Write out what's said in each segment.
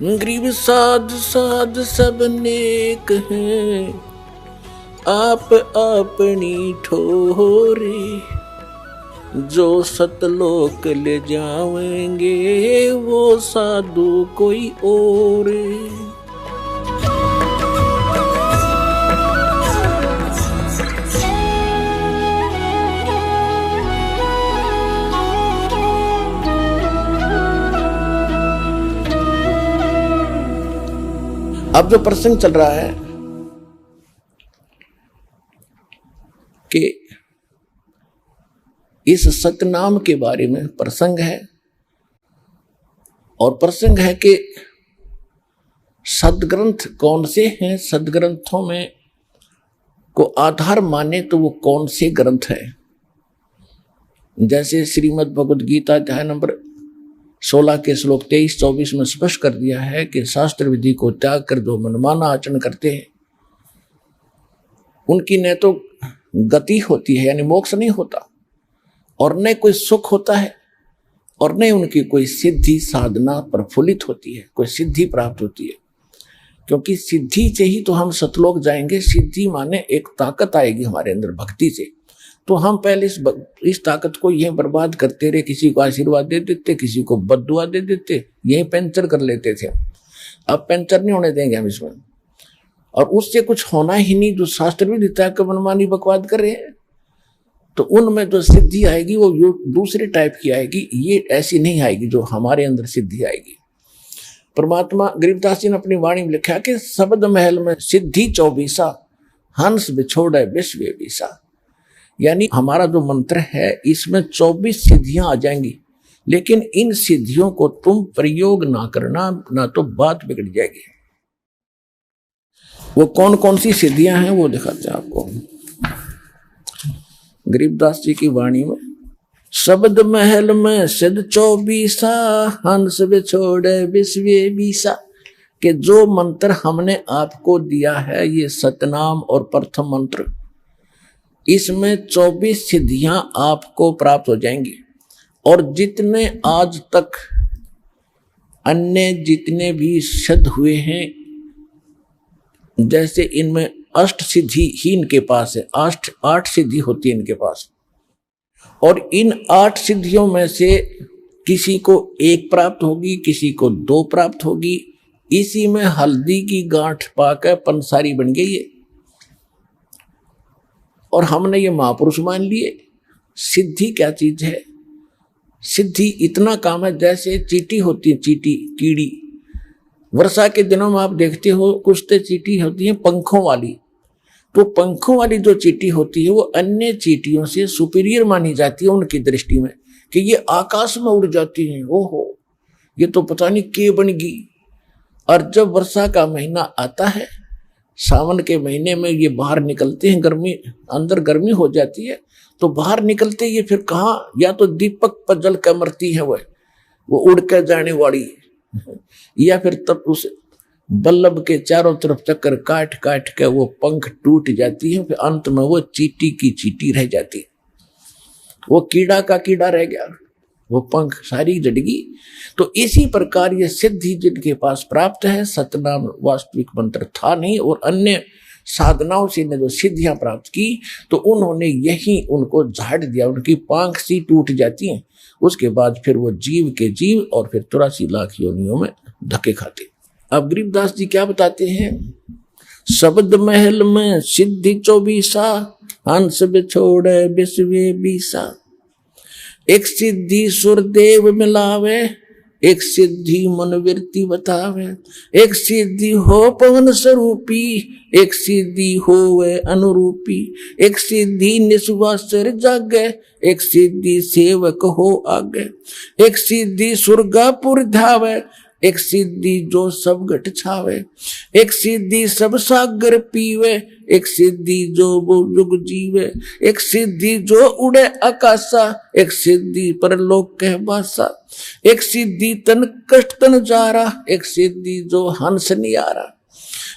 गरीब साध साध सब नेक हैं, आप अपनी ठोरे, जो सतलोक ले जाएंगे वो साधु कोई और। अब जो प्रसंग चल रहा है कि इस सतनाम के बारे में प्रसंग है, और प्रसंग है कि सदग्रंथ कौन से हैं, सदग्रंथों में को आधार माने तो वो कौन से ग्रंथ है। जैसे श्रीमद् भगवद गीता अध्याय नंबर 16 के श्लोक 23-24 में स्पष्ट कर दिया है कि शास्त्र विधि को त्याग कर जो मनमाना आचरण करते हैं उनकी न तो गति होती है यानी मोक्ष नहीं होता, और न कोई सुख होता है, और न उनकी कोई सिद्धि साधना प्रफुल्लित होती है, कोई सिद्धि प्राप्त होती है। क्योंकि सिद्धि से ही तो हम सतलोक जाएंगे। सिद्धि माने एक ताकत आएगी हमारे अंदर भक्ति से। तो हम पहले इस ताकत को यहीं बर्बाद करते रहे, किसी को आशीर्वाद दे देते, किसी को बद्दुआ दे देते, यहीं पैंचर कर लेते थे। अब पैंचर नहीं होने देंगे हम इसमें, और उससे कुछ होना ही नहीं। जो शास्त्र भी देता है कि मनमानी बकवाद कर रहे हैं, तो उनमें जो सिद्धि आएगी वो दूसरे टाइप की आएगी, ये ऐसी नहीं आएगी जो हमारे अंदर सिद्धि आएगी। परमात्मा गरीबदास जी ने अपनी वाणी में लिखा कि शब्द महल में सिद्धि 24, हंस बिछोड़े विश्व बीसा। यानी हमारा जो मंत्र है इसमें 24 सिद्धियां आ जाएंगी, लेकिन इन सिद्धियों को तुम प्रयोग ना करना, ना तो बात बिगड़ जाएगी। वो कौन कौन सी सिद्धियां हैं वो दिखाते हैं आपको गरीबदास जी की वाणी में। शब्द महल में सिद्ध 24, हंस बिछोड़े विश्व बीसा। कि जो मंत्र हमने आपको दिया है ये सतनाम और प्रथम मंत्र, इसमें 24 सिद्धियां आपको प्राप्त हो जाएंगी। और जितने आज तक अन्य जितने भी सिद्ध हुए हैं, जैसे इनमें अष्ट सिद्धि ही इनके पास है, 8 सिद्धि होती है इनके पास, और इन 8 सिद्धियों में से किसी को 1 प्राप्त होगी, किसी को 2 प्राप्त होगी। इसी में हल्दी की गांठ पाकर पंसारी बन गई है, और हमने ये महापुरुष मान लिए। सिद्धि क्या चीज है? सिद्धि इतना काम है जैसे चींटी होती है, चींटी कीड़ी। वर्षा के दिनों में आप देखते हो कुछ तो चींटी होती है पंखों वाली, तो पंखों वाली जो चींटी होती है वो अन्य चींटियों से सुपीरियर मानी जाती है उनकी दृष्टि में, कि ये आकाश में उड़ जाती हैं, ओहो ये तो पता नहीं के बन गई। और जब वर्षा का महीना आता है, सावन के महीने में ये बाहर निकलते हैं, गर्मी अंदर गर्मी हो जाती है, तो बाहर निकलते ये फिर कहाँ, या तो दीपक पर जल कर मरती है वो उड़ कर जाने वाली, या फिर तब उस बल्लभ के चारों तरफ चक्कर काट काट के वो पंख टूट जाती है, फिर अंत में वो चींटी की चींटी रह जाती है, वो कीड़ा का कीड़ा रह गया, वो पंख सारी जड़गी। तो इसी प्रकार ये सिद्धि जिनके पास प्राप्त है, सतनाम वास्तविक मंत्र था नहीं, और अन्य साधनाओं से ने जो सिद्धियां प्राप्त की, तो उन्होंने यही उनको झाड़ दिया, उनकी पांख सी टूट जाती है। उसके बाद फिर वो जीव के जीव और फिर 83 लाख योनियों में धक्के खाते। अब गरीबदास जी क्या बताते हैं? शब्द महल में सिद्धि 24, हंस बिछोड़े विश्व बीसा। एक सिद्धि सुरदेव मिलावे, एक सिद्धि मनवृत्ति बतावे। एक सिद्धि हो पवन स्वरूपी, एक सिद्धि हो वे अनुरूपी। एक सिद्धि निस्वासर जागे, एक सिद्धि सेवक हो आगे। एक सिद्धि सुरगापुर धावे, एक सिद्धि जो सब घट छावे। एक सिद्धि सब सागर पीवे, एक सिद्धि जो युग जीवे। एक सिद्धि जो उड़े आकाशा, एक सिद्धि परलोक कह बासा। एक सिद्धि तन कष्ट तन जारा, एक सिद्धि जो हंस नियारा।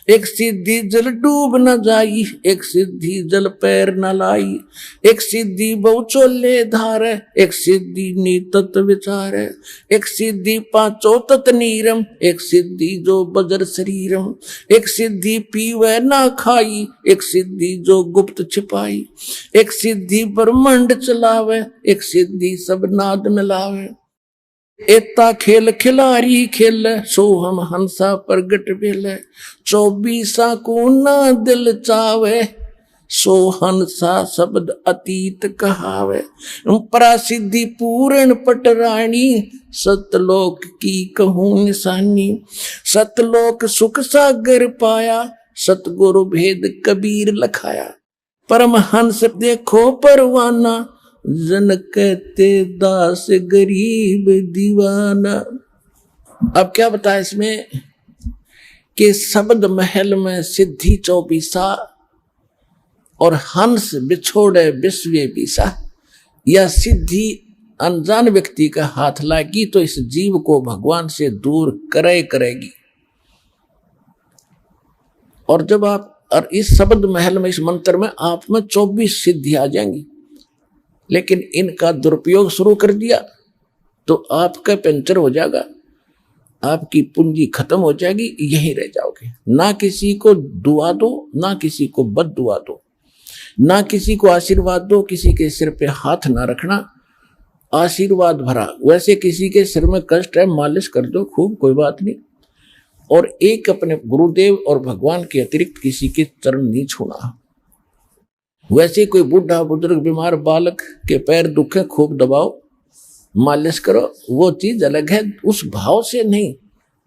एक सिद्धि जल डूब न जाई, एक सिद्धि जल पैर न लाई, एक सिद्धि बहु चोले धार, एक सिद्धि नीतत विचार, एक सिद्धि पांचों तत नीरम, एक सिद्धि जो बजर शरीरम, एक सिद्धि पीवे ना खाई, एक सिद्धि जो गुप्त छिपाई, एक सिद्धि ब्रह्मांड चलावे, एक सिद्धि सब नाद मिलावे, एता खेल खिलारी खेल, सो हम हंसा प्रगट भेल, 24 को ना दिल चावे, सो हंसा शब्द अतीत कहावे, परासिद्धि पूर्ण पटरानी, सतलोक की कहूं निशानी, सतलोक सुख सागर पाया, सतगुरु भेद कबीर लखाया, परमहंस देखो परवाना, जन कहते दास गरीब दीवाना। अब क्या बताया इसमें कि शब्द महल में सिद्धि 24 और हंस बिछोड़े विश्व बीसा। यह सिद्धि अनजान व्यक्ति का हाथ लागी तो इस जीव को भगवान से दूर करेगी। और जब आप और इस शब्द महल में, इस मंत्र में आप में 24 सिद्धि आ जाएंगी, लेकिन इनका दुरुपयोग शुरू कर दिया तो आपका पंचर हो जाएगा, आपकी पूंजी खत्म हो जाएगी, यहीं रह जाओगे। ना किसी को दुआ दो, ना किसी को बद दुआ दो, ना किसी को आशीर्वाद दो, किसी के सिर पे हाथ ना रखना, आशीर्वाद भरा। वैसे किसी के सिर में कष्ट है, मालिश कर दो खूब, कोई बात नहीं। और एक अपने गुरुदेव और भगवान के अतिरिक्त किसी के चरण नहीं छूना। वैसे कोई बूढ़ा बुजुर्ग बीमार बालक के पैर दुखे, खूब दबाओ, मालिश करो, वो चीज अलग है। उस भाव से नहीं,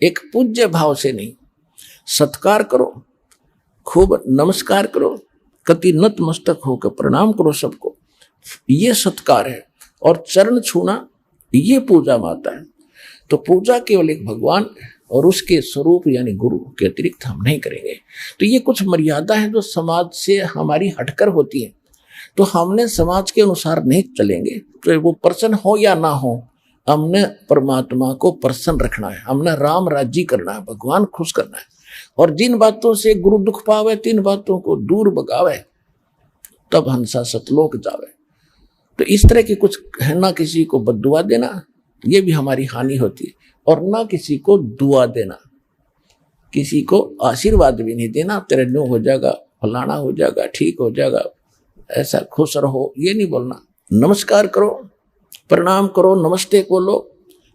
एक पूज्य भाव से नहीं, सत्कार करो, खूब नमस्कार करो, कति नतमस्तक होकर प्रणाम करो सबको, ये सत्कार है। और चरण छूना ये पूजा माता है। तो पूजा केवल एक भगवान और उसके स्वरूप यानी गुरु के अतिरिक्त हम नहीं करेंगे। तो ये कुछ मर्यादा है जो समाज से हमारी हटकर होती है, तो हमने समाज के अनुसार नहीं चलेंगे। तो वो प्रसन्न हो या ना हो, हमने परमात्मा को प्रसन्न रखना है, हमने राम राज्य करना है, भगवान खुश करना है। और जिन बातों से गुरु दुख पावे, तीन बातों को दूर भगावे, तब हंसा सतलोक जावे। तो इस तरह की कुछ है, ना किसी को बद्दुआ देना, ये भी हमारी हानि होती है, और ना किसी को दुआ देना, किसी को आशीर्वाद भी नहीं देना, तेरे न्यू हो जाएगा, फलाना हो जाएगा, ठीक हो जाएगा, ऐसा खुश रहो, ये नहीं बोलना। नमस्कार करो, प्रणाम करो, नमस्ते बोलो।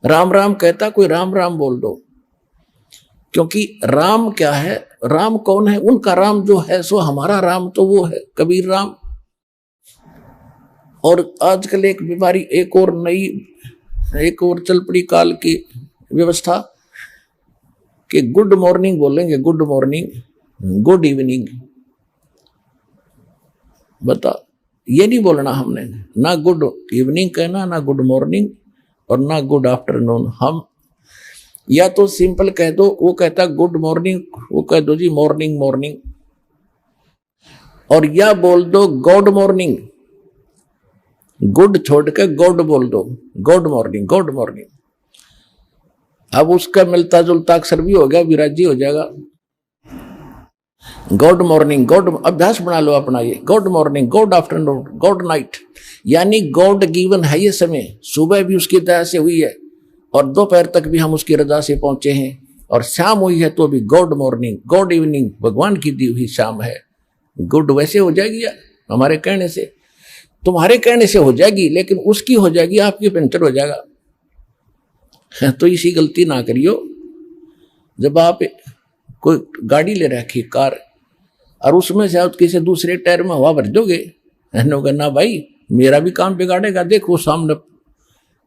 राम राम कहता कोई राम राम बोल दो, क्योंकि राम क्या है, राम कौन है? उनका राम जो है सो हमारा राम तो वो है कबीर राम। और आजकल एक बीमारी, एक और नई, एक और चल पड़ी काल की व्यवस्था कि गुड मॉर्निंग बोलेंगे, गुड मॉर्निंग, गुड इवनिंग। बता, ये नहीं बोलना हमने, ना गुड इवनिंग कहना, ना गुड मॉर्निंग और ना गुड आफ्टरनून। हम या तो सिंपल कह दो, वो कहता गुड मॉर्निंग, वो कह दो जी मॉर्निंग मॉर्निंग, और या बोल दो गॉड मॉर्निंग, गुड छोड़ के गॉड बोल दो, गॉड मॉर्निंग, गॉड मॉर्निंग। अब उसका मिलता जुलता अक्षर भी हो गया, विराजी हो जाएगा। गॉड मॉर्निंग, गॉड अभ्यास बना लो अपना ये, God morning, God afternoon, God night, यानी गॉड गिवन है ये समय। सुबह भी उसकी दया से हुई है और दोपहर तक भी हम उसकी रजा से पहुंचे हैं, और शाम हुई है तो भी गॉड मॉर्निंग, गॉड इवनिंग, भगवान की दी हुई शाम है। गुड वैसे हो जाएगी या हमारे कहने से? तुम्हारे कहने से हो जाएगी, लेकिन उसकी हो जाएगी, आपकी पंचर हो जाएगा। तो इसी गलती ना करियो। जब आप कोई गाड़ी ले रखी कार, और उसमें से आप किसी दूसरे टायर में हवा भर दोगे, ना भाई मेरा भी काम बिगाड़ेगा, देख वो सामने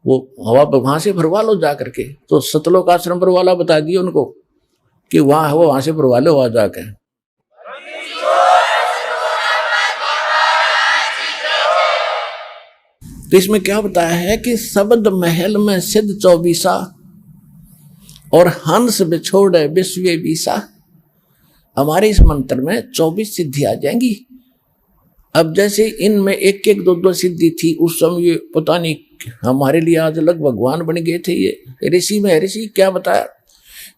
वो हवा वहां से भरवा लो जा करके। तो सतलोक आश्रम पर वाला बता दिए उनको कि वहां से भरवा लो, वहां जाकर। तो इसमें क्या बताया है कि शब्द महल में सिद्ध 24 और हंस बिछोड़े विश्व बीसा। हमारे इस मंत्र में 24 सिद्धि आ जाएंगी। अब जैसे इनमें एक एक दो दो सिद्धि थी, उस समय पता नहीं हमारे लिए आज अलग भगवान बन गए थे ये ऋषि में। ऋषि क्या बताया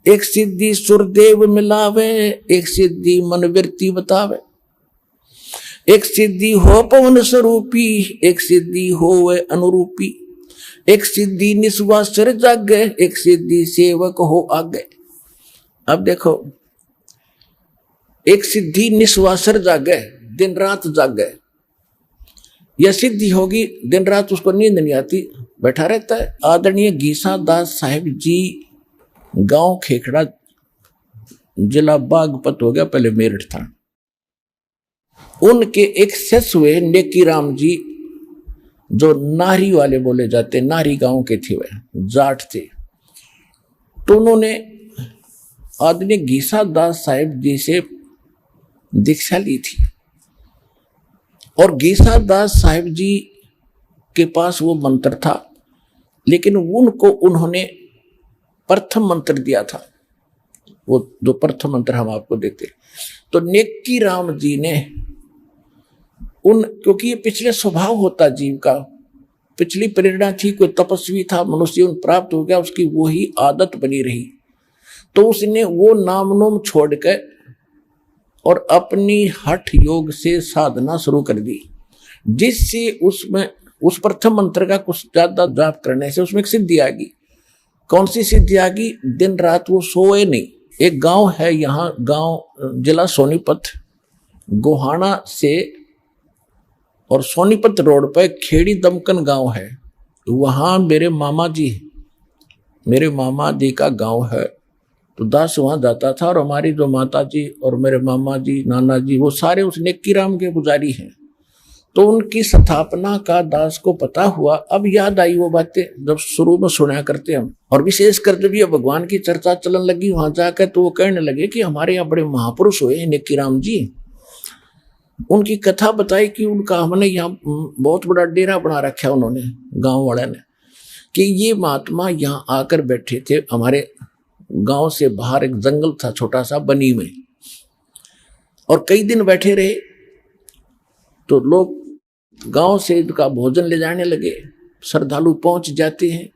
एक सिद्धि सुरदेव मिलावे, एक सिद्धि मन वृत्ति बतावे। एक सिद्धि हो पवन स्वरूपी, एक सिद्धि हो वे अनुरूपी। एक सिद्धि निस्वा सिर जागे, एक सिद्धि सेवक हो आगे। अब देखो, एक सिद्धि निस्वा सिर जागे, दिन रात जागे। यह सिद्धि होगी, दिन रात उसको नींद नहीं आती, बैठा रहता है। आदरणीय गीसा दास साहिब जी, गांव खेखड़ा, जिला बागपत हो गया, पहले मेरठ था। उनके एक शिष्य हुए नेकी राम जी, जो नारी वाले बोले जाते, नारी गांव के थे, वह जाट थे। तो उन्होंने आदरणीय गीसा दास साहिब जी से दीक्षा ली थी। और गीसा दास साहिब जी के पास वो मंत्र था, लेकिन उनको उन्होंने प्रथम मंत्र दिया था, वो जो प्रथम मंत्र हम आपको देते। तो नेकी राम जी ने क्योंकि ये पिछले स्वभाव होता जीव का, पिछली प्रेरणा थी, कोई तपस्वी था, मनुष्य प्राप्त हो गया, उसकी वो ही आदत बनी रही। तो उसने वो नाम नोम छोड़ के और अपनी हठ योग से साधना शुरू कर दी, जिससे उसमें उस प्रथम मंत्र का कुछ ज्यादा जाप करने से उसमें एक सिद्धि आ गई। कौन सी सिद्धि आ गई? दिन रात वो सोए नहीं। एक गांव है यहाँ, गांव जिला सोनीपत, गोहाना से और सोनीपत रोड पर खेड़ी दमकन गांव है। वहाँ मेरे मामा जी का गांव है। तो दास वहां जाता था, और हमारी जो माता जी और मेरे मामा जी, नाना जी, वो सारे उस नेकी राम के पुजारी हैं। तो उनकी स्थापना का दास को पता हुआ। अब याद आई वो बातें जब शुरू में सुना करते हम, और विशेषकर जब ये भगवान की चर्चा चलन लगी वहां जाकर, तो वो कहने लगे कि हमारे यहाँ बड़े महापुरुष हुए नेकी राम जी। उनकी कथा बताई कि उनका हमने यहाँ बहुत बड़ा डेरा बना रखा उन्होंने, गाँव वाले ने, कि ये महात्मा यहाँ आकर बैठे थे। हमारे गांव से बाहर एक जंगल था छोटा सा, बनी में, और कई दिन बैठे रहे। तो लोग गांव से इनका भोजन ले जाने लगे, श्रद्धालु पहुंच जाते हैं।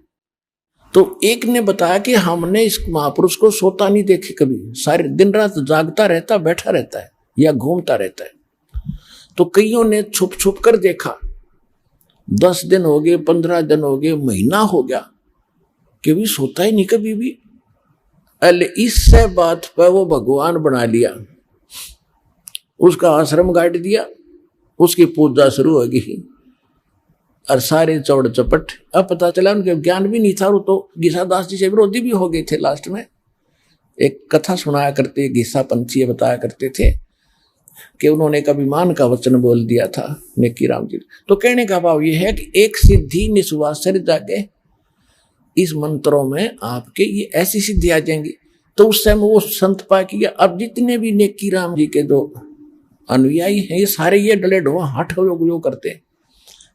तो एक ने बताया कि हमने इस महापुरुष को सोता नहीं देखे कभी, सारे दिन रात जागता रहता, बैठा रहता है या घूमता रहता है। तो कईयों ने छुप छुप कर देखा, 10 दिन हो गए, 15 दिन हो गए, महीना हो गया, कि भी सोता ही नहीं कभी भी। अल इससे बात पर वो भगवान बना लिया, उसका आश्रम गाड़ दिया, उसकी पूजा शुरू हो गई, और सारे चौड़ चपट। अब पता चला उनके ज्ञान भी नहीं था, वो तो गीसा दास जी से विरोधी भी हो गए थे। लास्ट में एक कथा सुनाया करते, गीसा पंथी बताया करते थे कि उन्होंने एक अभिमान का वचन बोल दिया था नेकी राम जी। तो कहने का भाव ये है कि एक सिद्धि निस्वासर जागे, इस मंत्रों में आपके ये ऐसी सिद्धि आ जाएंगी। तो उस समय वो संत पा किया। अब जितने भी नेकी राम जी के जो अनुयायी हैं, ये सारे ये डले ढोआ हठ योग करते हैं।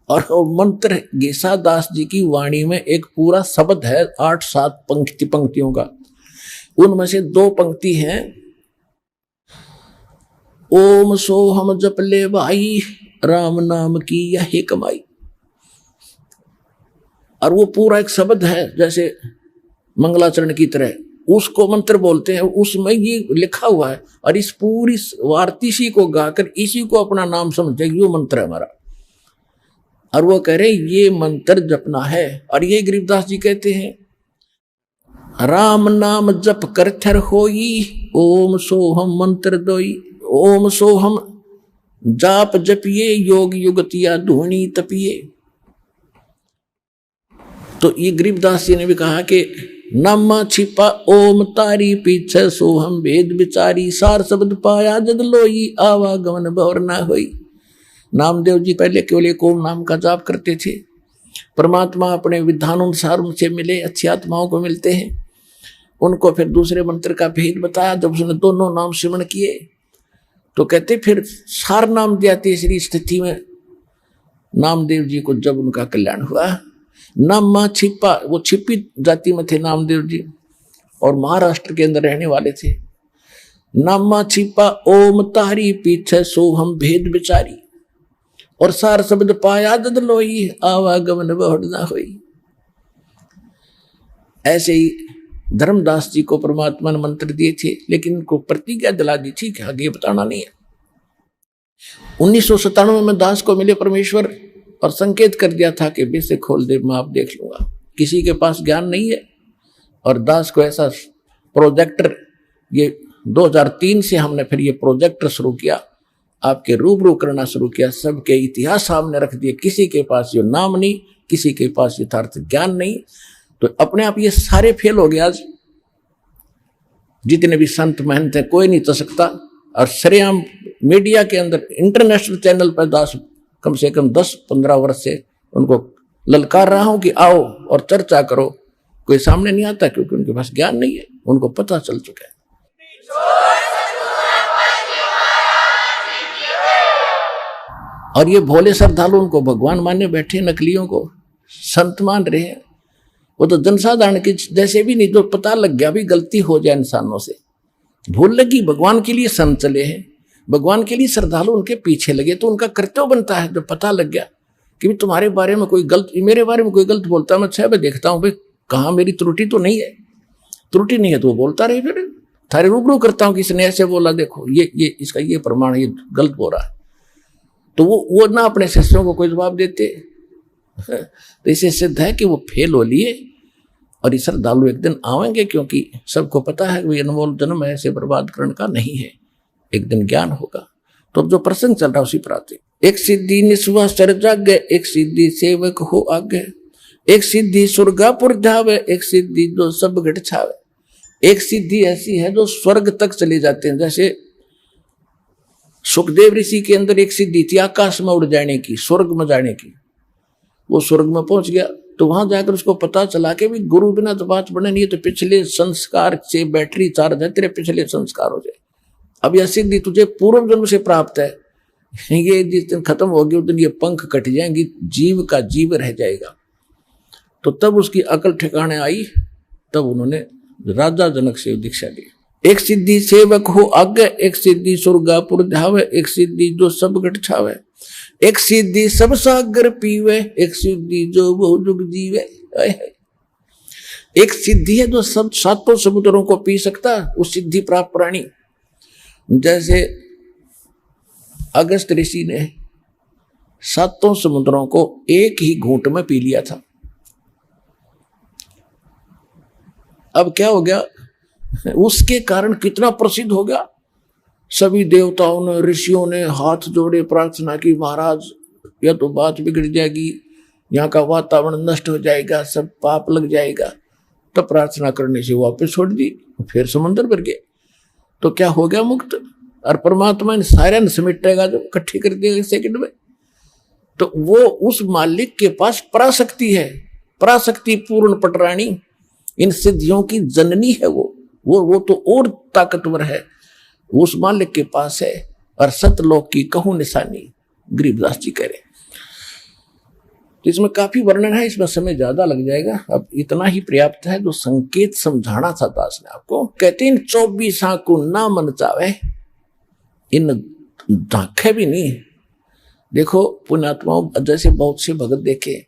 और मंत्र गीसा दास जी की वाणी में एक पूरा शब्द है, 8-7 पंक्तियों का। उनमें से 2 पंक्ति हैं, ओम सोहम जप ले भाई, राम नाम की यही कमाई। और वो पूरा एक शब्द है, जैसे मंगलाचरण की तरह, उसको मंत्र बोलते हैं, उसमें ये लिखा हुआ है। और इस पूरी वार्तिशी को गाकर इसी को अपना नाम समझे, ये मंत्र है हमारा। और वो कह रहे ये मंत्र जपना है। और ये गरीबदास जी कहते हैं, राम नाम जप कर थर होई, ओम सोहम मंत्र दोई। ओम सोहम जाप जपिए, योग युगतिया धुनी तपिए। तो ये गरीबदास जी ने भी कहा कि नामा छिपा ओम तारी, पीछे सोहम भेद विचारी, सार शब्द पाया जद लोई, आवागमन बहुर ना होई। नामदेव जी पहले केवल एक ओम नाम का जाप करते थे। परमात्मा अपने विधानुसार उनसे मिले, अच्छी आत्माओं को मिलते हैं। उनको फिर दूसरे मंत्र का भेद बताया। जब उसने दोनों नाम सिमरण किए तो कहते फिर सार नाम दिया। तीसरी स्थिति में नामदेव जी को जब उनका कल्याण हुआ, नामा छिपा, वो छिपी जाति में थे नामदेव जी और महाराष्ट्र के अंदर रहने वाले थे। नामा छिपा ओम तारी, पीछे सोहम भेद विचारी, और सार शब्द पाया जद लोई, आवागमन बहुर ना होई। ऐसे ही धर्मदास जी को परमात्मा ने मंत्र दिए थे, लेकिन उनको प्रतिज्ञा दिला दी थी कि आगे बताना नहीं है। 1997 में दास को मिले परमेश्वर और संकेत कर दिया था कि बेसे खोल दे, मैं आप देख लूंगा। किसी के पास ज्ञान नहीं है और दास को ऐसा प्रोजेक्टर, ये 2003 से हमने फिर ये प्रोजेक्टर शुरू किया, आपके रूबरू करना शुरू किया, सबके इतिहास सामने रख दिए। किसी के पास ये नाम नहीं, किसी के पास यथार्थ ज्ञान नहीं, तो अपने आप ये सारे फेल हो गए। आज जितने भी संत महंत हैं कोई नहीं तो सकता। और सरेआम मीडिया के अंदर इंटरनेशनल चैनल पर दास कम से कम 10-15 वर्ष से उनको ललकार रहा हूं कि आओ और चर्चा करो, कोई सामने नहीं आता क्योंकि उनके पास ज्ञान नहीं है, उनको पता चल चुका है। और ये भोले श्रद्धालु उनको भगवान मानने बैठे, नकलियों को संत मान रहे हैं। वो तो जनसाधारण के जैसे भी नहीं, जो पता लग गया भी गलती हो जाए इंसानों से, भूल लगी, भगवान के लिए संत चले हैं, भगवान के लिए श्रद्धालु उनके पीछे लगे, तो उनका कर्तव्य बनता है। जब पता लग गया कि तुम्हारे बारे में कोई गलत, मेरे बारे में कोई गलत बोलता है, मैं 6 बजे देखता हूँ भाई कहाँ मेरी त्रुटि तो नहीं है, त्रुटि नहीं है तो वो बोलता रहे, फिर थारे रूबरू करता हूँ कि इसने ऐसे बोला, देखो ये इसका ये प्रमाण, ये गलत बोल रहा है। तो वो ना अपने शिष्यों को कोई जवाब देते। तो इसे सिद्ध है कि वो फेल हो लिए और ये श्रद्धालु एक दिन आवेंगे, क्योंकि सबको पता है कि अनमोल जन्म ऐसे बर्बाद करने का नहीं है, एक दिन ज्ञान होगा। तो अब जो प्रसंग चल रहा है उसी पर आते। एक सिद्धि निस्वा सर जागे, एक सिद्धि सेवक हो आगे, एक सिद्धि स्वर्गापुर जावे, एक सिद्धि जो सब घट छावे। एक सिद्धि ऐसी है जो स्वर्ग तक चले जाते हैं। जैसे सुखदेव ऋषि के अंदर एक सिद्धि थी आकाश में उड़ जाने की, स्वर्ग में जाने की। वो स्वर्ग में पहुंच गया तो वहां जाकर उसको पता चला कि भी गुरु बिना तो बात बने नहीं, तो पिछले संस्कार से बैटरी चार्ज है, तेरे पिछले संस्कार हो जाए। अब यह सिद्धि तुझे पूर्व जन्म से प्राप्त है, ये जिस दिन खत्म होगी उस दिन ये पंख कट जाएंगी, जीव का जीव रह जाएगा। तो तब उसकी अकल ठिकाने आई, तब उन्होंने राजा जनक से दीक्षा ली। एक सिद्धि सेवक हो आगे, एक सिद्धि स्वर्गापुर जावे, एक सिद्धि जो सब घट छावे, एक सिद्धि सब सागर पीवे, एक सिद्धि जो बहु जुग जीवे। एक सिद्धि है जो सब 7 समुद्रों को पी सकता, उस सिद्धि प्राप्त प्राणी। जैसे अगस्त ऋषि ने 7 समुद्रों को एक ही घूंट में पी लिया था। अब क्या हो गया, उसके कारण कितना प्रसिद्ध हो गया। सभी देवताओं ने, ऋषियों ने हाथ जोड़े, प्रार्थना की, महाराज यह तो बात बिगड़ जाएगी, यहाँ का वातावरण नष्ट हो जाएगा, सब पाप लग जाएगा। तब प्रार्थना करने से वापस छोड़ दी, फिर समुद्र भर गए। तो क्या हो गया, मुक्त। और परमात्मा ने सारे न समेटेगा, जब इकट्ठी कर दिया सेकंड में। तो वो उस मालिक के पास पराशक्ति है, पराशक्ति पूर्ण पटरानी, इन सिद्धियों की जननी है। वो तो और ताकतवर है, उस मालिक के पास है। और सतलोक की कहूं निशानी, गरीबदास जी कह रहे। तो इसमें काफी वर्णन है, इसमें समय ज्यादा लग जाएगा, अब इतना ही पर्याप्त है जो संकेत समझाना था दास ने आपको। कहते हैं 24 को ना मन चावे, इन झांखे भी नहीं। देखो पुण्यात्माओं, जैसे बहुत से भगत देखे,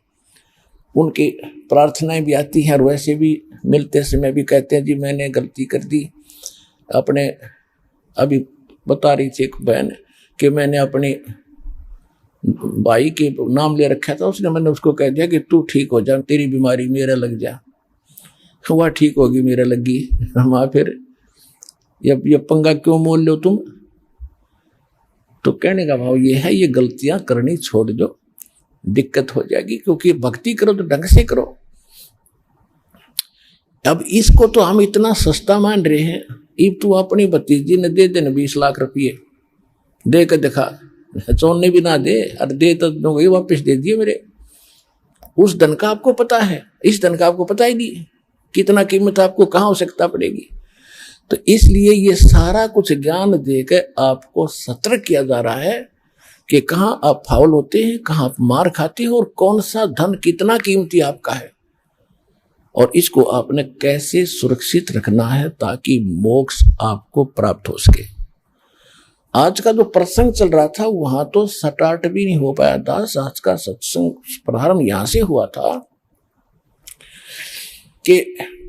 उनकी प्रार्थनाएं भी आती हैं और वैसे भी मिलते समय भी कहते हैं जी मैंने गलती कर दी। अपने अभी बता रही थी एक बहन कि मैंने अपने भाई के नाम ले रखा था, उसने, मैंने उसको कह दिया कि तू ठीक हो जा, तेरी बीमारी मेरा लग जा। वह ठीक होगी, मेरा लगी। हम फिर ये पंगा क्यों मोल लो तुम। तो कहने का भाव ये है, ये गलतियां करनी छोड़ दो, दिक्कत हो जाएगी। क्योंकि भक्ति करो तो ढंग से करो। अब इसको तो हम इतना सस्ता मान रहे हैं। इब तू अपनी भतीजी ने दे देना 20 लाख रुपये, दे के दिखा, चोरने भी ना दे, और दे तो वही वापस दे दिए मेरे। उस धन का आपको पता है, इस धन का आपको पता ही नहीं कितना कीमत, आपको कहाँ आवश्यकता पड़ेगी। तो इसलिए ये सारा कुछ ज्ञान देकर आपको सतर्क किया जा रहा है कि कहाँ आप फाउल होते हैं, कहाँ आप मार खाते हैं, और कौन सा धन कितना कीमती आपका है, और इसको आपने कैसे सुरक्षित रखना है ताकि मोक्ष आपको प्राप्त हो सके। आज का जो प्रसंग चल रहा था वहां तो स्टार्ट भी नहीं हो पाया दास। आज का सत्संग प्रारंभ यहां से हुआ था कि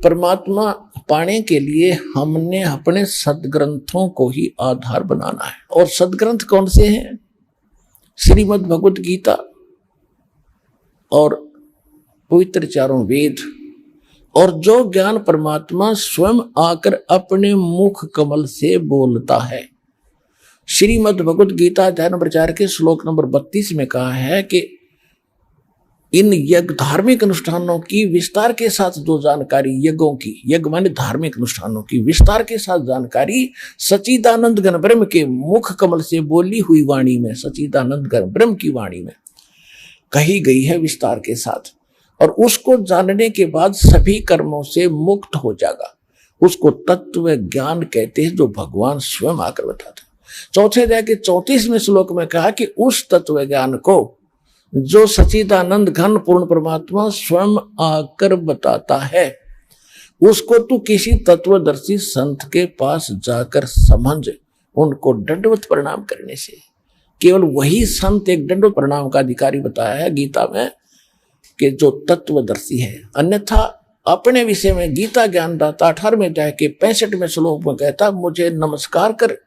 परमात्मा पाने के लिए हमने अपने सदग्रंथों को ही आधार बनाना है। और सदग्रंथ कौन से हैं? श्रीमद् भगवत गीता और पवित्र चारों वेद, और जो ज्ञान परमात्मा स्वयं आकर अपने मुख कमल से बोलता है। श्रीमद् भगवत गीता अध्याय नंबर 4 के श्लोक नंबर 32 में कहा है कि इन यज्ञ धार्मिक अनुष्ठानों की विस्तार के साथ जो जानकारी, यज्ञों की, यज्ञ माने धार्मिक अनुष्ठानों की विस्तार के साथ जानकारी सच्चिदानंद घन ब्रह्म के मुख कमल से बोली हुई वाणी में, सच्चिदानंद घन ब्रह्म की वाणी में कही गई है विस्तार के साथ। और उसको जानने के बाद सभी कर्मों से मुक्त हो जाएगा। उसको तत्व ज्ञान कहते हैं, जो भगवान स्वयं आकर बताते हैं। चौथे अध्याय के 34वें श्लोक में कहा कि उस तत्व ज्ञान को जो सच्चिदानंद घन पूर्ण परमात्मा स्वयं आकर बताता है, उसको तू किसी तत्वदर्शी संत के पास जाकर समझ, उनको दंडवत प्रणाम करने से। केवल वही संत एक दंडवत प्रणाम का अधिकारी बताया है गीता में कि जो तत्वदर्शी है। अन्यथा अपने विषय में गीता ज्ञानदाता 18वें अध्याय के 65वें श्लोक में कहता, मुझे नमस्कार कर,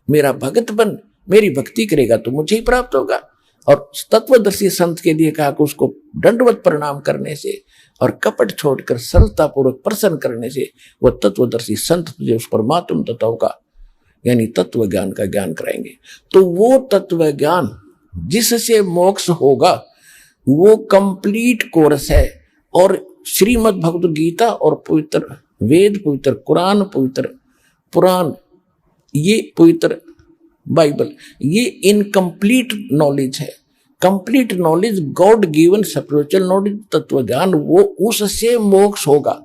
मेरा भगत बन, मेरी भक्ति करेगा तो मुझे ही प्राप्त होगा। और तत्वदर्शी संत के लिए कहा कि उसको दंडवत प्रणाम करने से और कपट छोड़कर सरलतापूर्वक प्रसन्न करने से वह तत्वदर्शी संत तुझे उस परमात्म तत्व का यानी तत्व ज्ञान का ज्ञान कराएंगे। तो वो तत्व ज्ञान जिससे मोक्ष होगा वो कंप्लीट कोर्स है। और श्रीमद् भगवत गीता और पवित्र वेद, पवित्र कुरान, पवित्र पुराण, ये पवित्र बाइबल, ये इनकम्प्लीट नॉलेज है। Complete knowledge, God given spiritual knowledge, तत्व ज्ञान, वो उससे मोक्ष होगा।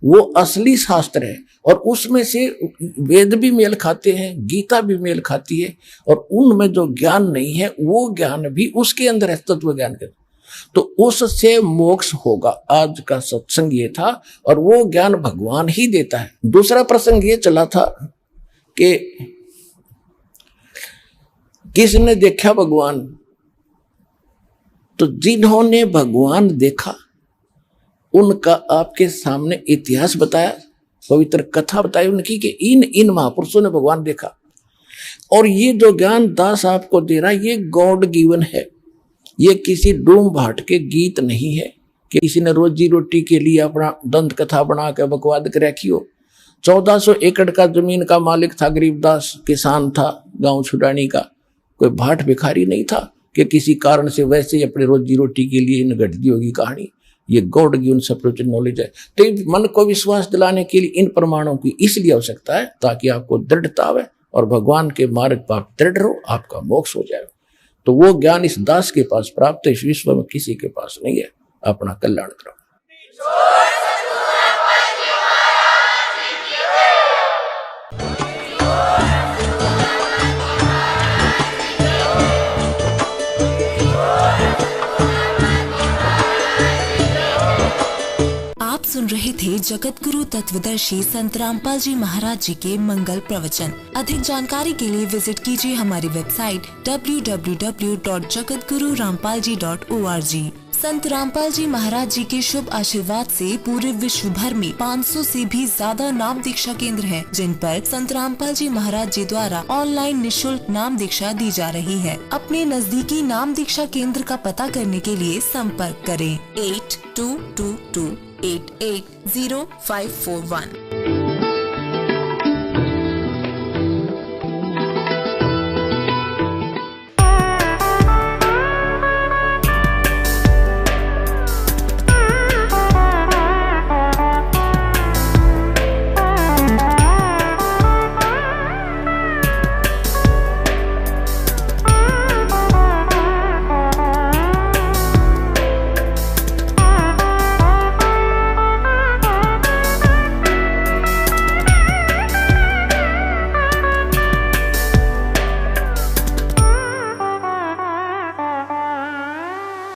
वो असली शास्त्र है। और उसमें से वेद भी मेल खाते हैं, गीता भी मेल खाती है, और उनमें जो ज्ञान नहीं है वो ज्ञान भी उसके अंदर है, तत्व ज्ञान के। तो उससे मोक्ष होगा। आज का सत्संग ये था, और वो ज्ञान भगवान ही देता है। दूसरा प्रसंग ये चला था कि किसने देखा भगवान? तो जिन्होंने भगवान देखा उनका आपके सामने इतिहास बताया, पवित्र कथा बताई उनकी कि इन महापुरुषों ने भगवान देखा। और ये जो ज्ञान दास आपको दे रहा है ये गॉड गिवन है। ये किसी डूम भाट के गीत नहीं है कि किसी ने रोजी रोटी के लिए अपना दंत कथा बना के बकवाद कर रखी हो। 1400 एकड़ का जमीन का मालिक था, गरीबदास किसान था, गांव छुड़ानी का, कोई भाट भिखारी नहीं था कि किसी कारण से वैसे ही अपने रोजी रोटी के लिए इन घट दी होगी कहानी। ये गॉड गिवन स्पिरिचुअल नॉलेज है। तो मन को विश्वास दिलाने के लिए इन प्रमाणों की इसलिए आवश्यकता है ताकि आपको दृढ़ता आवे और भगवान के मार्ग पर आप दृढ़ रहो, आपका मोक्ष हो जाए। तो वो ज्ञान इस दास के पास प्राप्त है, इस विश्व में किसी के पास नहीं है। अपना कल्याण करो। आप सुन रहे थे जगत गुरु तत्वदर्शी संत रामपाल जी महाराज जी के मंगल प्रवचन। अधिक जानकारी के लिए विजिट कीजिए हमारी वेबसाइट www.jagatgururampalji.org। संत रामपाल जी महाराज जी के शुभ आशीर्वाद से पूरे विश्व भर में 500 से भी ज्यादा नाम दीक्षा केंद्र हैं, जिन पर संत रामपाल जी महाराज जी द्वारा ऑनलाइन निशुल्क नाम दीक्षा दी जा रही है। अपने नजदीकी नाम दीक्षा केंद्र का पता करने के लिए संपर्क करें 8222880541।